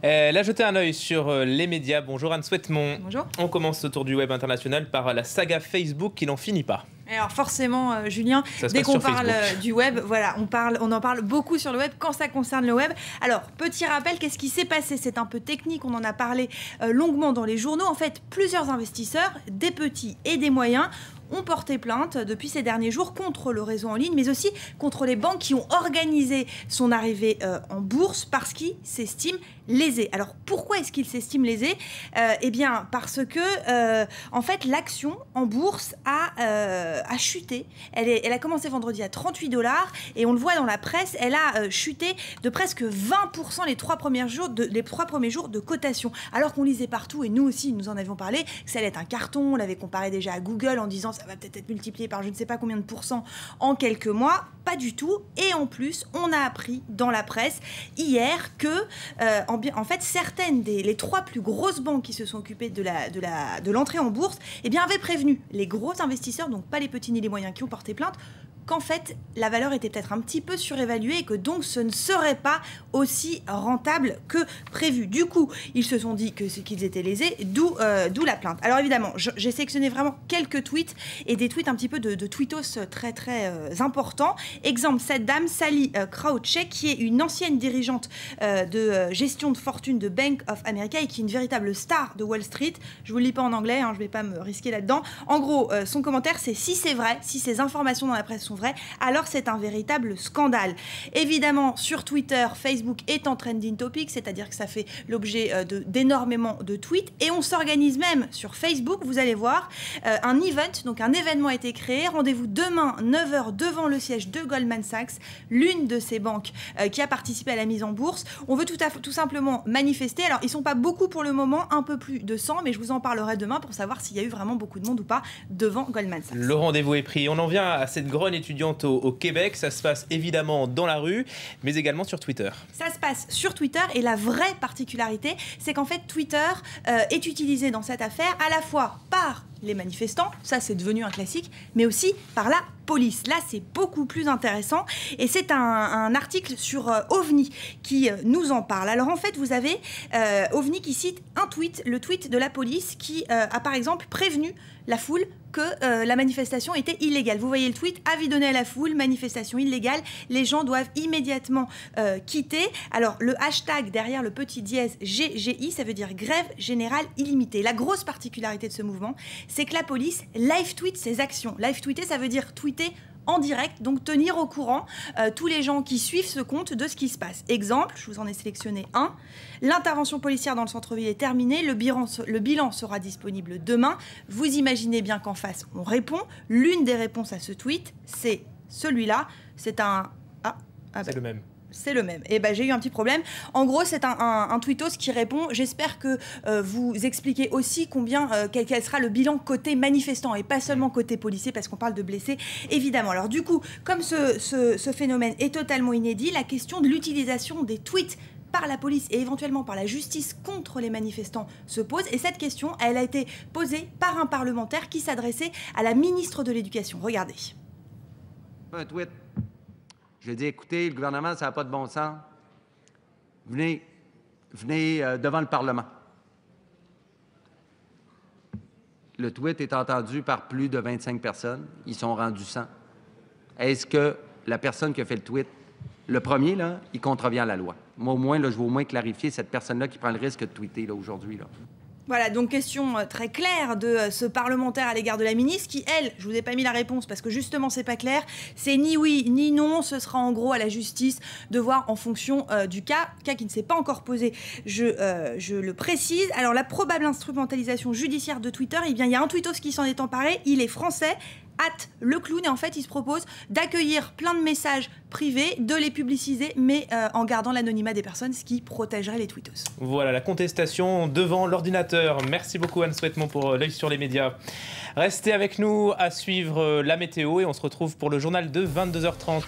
Elle a jeté un œil sur les médias. Bonjour Anne Souhaitemont. Bonjour. On commence ce tour du web international par la saga Facebook qui n'en finit pas. Alors forcément, Julien, dès qu'on parle du web, voilà, on en parle beaucoup sur le web quand ça concerne le web. Alors, petit rappel, qu'est-ce qui s'est passé? C'est un peu technique, on en a parlé longuement dans les journaux. En fait, plusieurs investisseurs, des petits et des moyens, ont porté plainte depuis ces derniers jours contre le réseau en ligne, mais aussi contre les banques qui ont organisé son arrivée en bourse parce qu'ils s'estiment lésés. Alors, pourquoi est-ce qu'ils s'estiment lésés? Eh bien, parce que, en fait, l'action en bourse a chuté. Elle a commencé vendredi à 38 $ et on le voit dans la presse, elle a chuté de presque 20% les trois premiers jours de cotation. Alors qu'on lisait partout, et nous aussi, nous en avions parlé, que ça allait être un carton, on l'avait comparé déjà à Google en disant ça va peut-être être multiplié par je ne sais pas combien de pourcents en quelques mois. Pas du tout. Et en plus, on a appris dans la presse hier que, en fait, les trois plus grosses banques qui se sont occupées de l'entrée en bourse, eh bien, avaient prévenu les gros investisseurs, donc pas les petits ni les moyens qui ont porté plainte, qu'en fait, la valeur était peut-être un petit peu surévaluée et que donc ce ne serait pas aussi rentable que prévu. Du coup, ils se sont dit qu'ils étaient lésés, d'où la plainte. Alors évidemment, j'ai sélectionné vraiment quelques tweets et des tweets un petit peu de tweetos très très importants. Exemple, cette dame, Sally Krawcheck, qui est une ancienne dirigeante de gestion de fortune de Bank of America et qui est une véritable star de Wall Street. Je vous le lis pas en anglais, hein, je vais pas me risquer là-dedans. En gros, son commentaire, c'est si c'est vrai, si ces informations dans la presse sont vraies, alors c'est un véritable scandale. Évidemment, sur Twitter, Facebook est en trending topic, c'est-à-dire que ça fait l'objet d'énormément de tweets, et on s'organise même sur Facebook, vous allez voir, un event, donc un événement a été créé, rendez-vous demain 9 h devant le siège de Goldman Sachs, l'une de ces banques qui a participé à la mise en bourse. On veut tout simplement manifester, alors ils sont pas beaucoup pour le moment, un peu plus de 100, mais je vous en parlerai demain pour savoir s'il y a eu vraiment beaucoup de monde ou pas devant Goldman Sachs. Le rendez-vous est pris. On en vient à cette grogne étudiante au Québec. Ça se passe évidemment dans la rue, mais également sur Twitter. Ça se passe sur Twitter et la vraie particularité, c'est qu'en fait Twitter est utilisé dans cette affaire à la fois par les manifestants, ça c'est devenu un classique, mais aussi par la police. Là, c'est beaucoup plus intéressant et c'est un article sur OVNI qui nous en parle. Alors en fait, vous avez OVNI qui cite un tweet, le tweet de la police qui a par exemple prévenu la foule que la manifestation était illégale. Vous voyez le tweet, avis donné à la foule, manifestation illégale, les gens doivent immédiatement quitter. Alors le hashtag derrière le petit dièse GGI, ça veut dire grève générale illimitée. La grosse particularité de ce mouvement, c'est que la police live tweet ses actions. Live tweeter, ça veut dire tweeter en direct, donc tenir au courant tous les gens qui suivent ce compte de ce qui se passe. Exemple, je vous en ai sélectionné un. L'intervention policière dans le centre-ville est terminée, le bilan sera disponible demain. Vous imaginez bien qu'en face, on répond. L'une des réponses à ce tweet, c'est celui-là. C'est un... C'est le même. C'est le même. Et ben j'ai eu un petit problème. En gros, c'est un tweetos qui répond. J'espère que vous expliquez aussi quel sera le bilan côté manifestant et pas seulement côté policier parce qu'on parle de blessés, évidemment. Alors du coup, comme ce phénomène est totalement inédit, la question de l'utilisation des tweets par la police et éventuellement par la justice contre les manifestants se pose. Et cette question, elle a été posée par un parlementaire qui s'adressait à la ministre de l'Éducation. Regardez. Un tweet. Je dis, écoutez, le gouvernement, ça n'a pas de bon sens. Venez devant le Parlement. Le tweet est entendu par plus de 25 personnes. Ils sont rendus 100. Est-ce que la personne qui a fait le tweet, le premier, là, il contrevient à la loi? Moi, au moins, là, je veux au moins clarifier cette personne-là qui prend le risque de tweeter là, aujourd'hui. Là. Voilà, donc question très claire de ce parlementaire à l'égard de la ministre qui, elle, je vous ai pas mis la réponse parce que justement c'est pas clair, c'est ni oui ni non, ce sera en gros à la justice de voir en fonction du cas qui ne s'est pas encore posé, je le précise. Alors la probable instrumentalisation judiciaire de Twitter, eh bien il y a un tweetos qui s'en est emparé, il est français, @leclown, et en fait il se propose d'accueillir plein de messages privés, de les publiciser, mais en gardant l'anonymat des personnes, ce qui protégerait les tweetos. Voilà, la contestation devant l'ordinateur. Merci beaucoup Anne Souhaitemont pour l'œil sur les médias. Restez avec nous à suivre la météo et on se retrouve pour le journal de 22 h 30.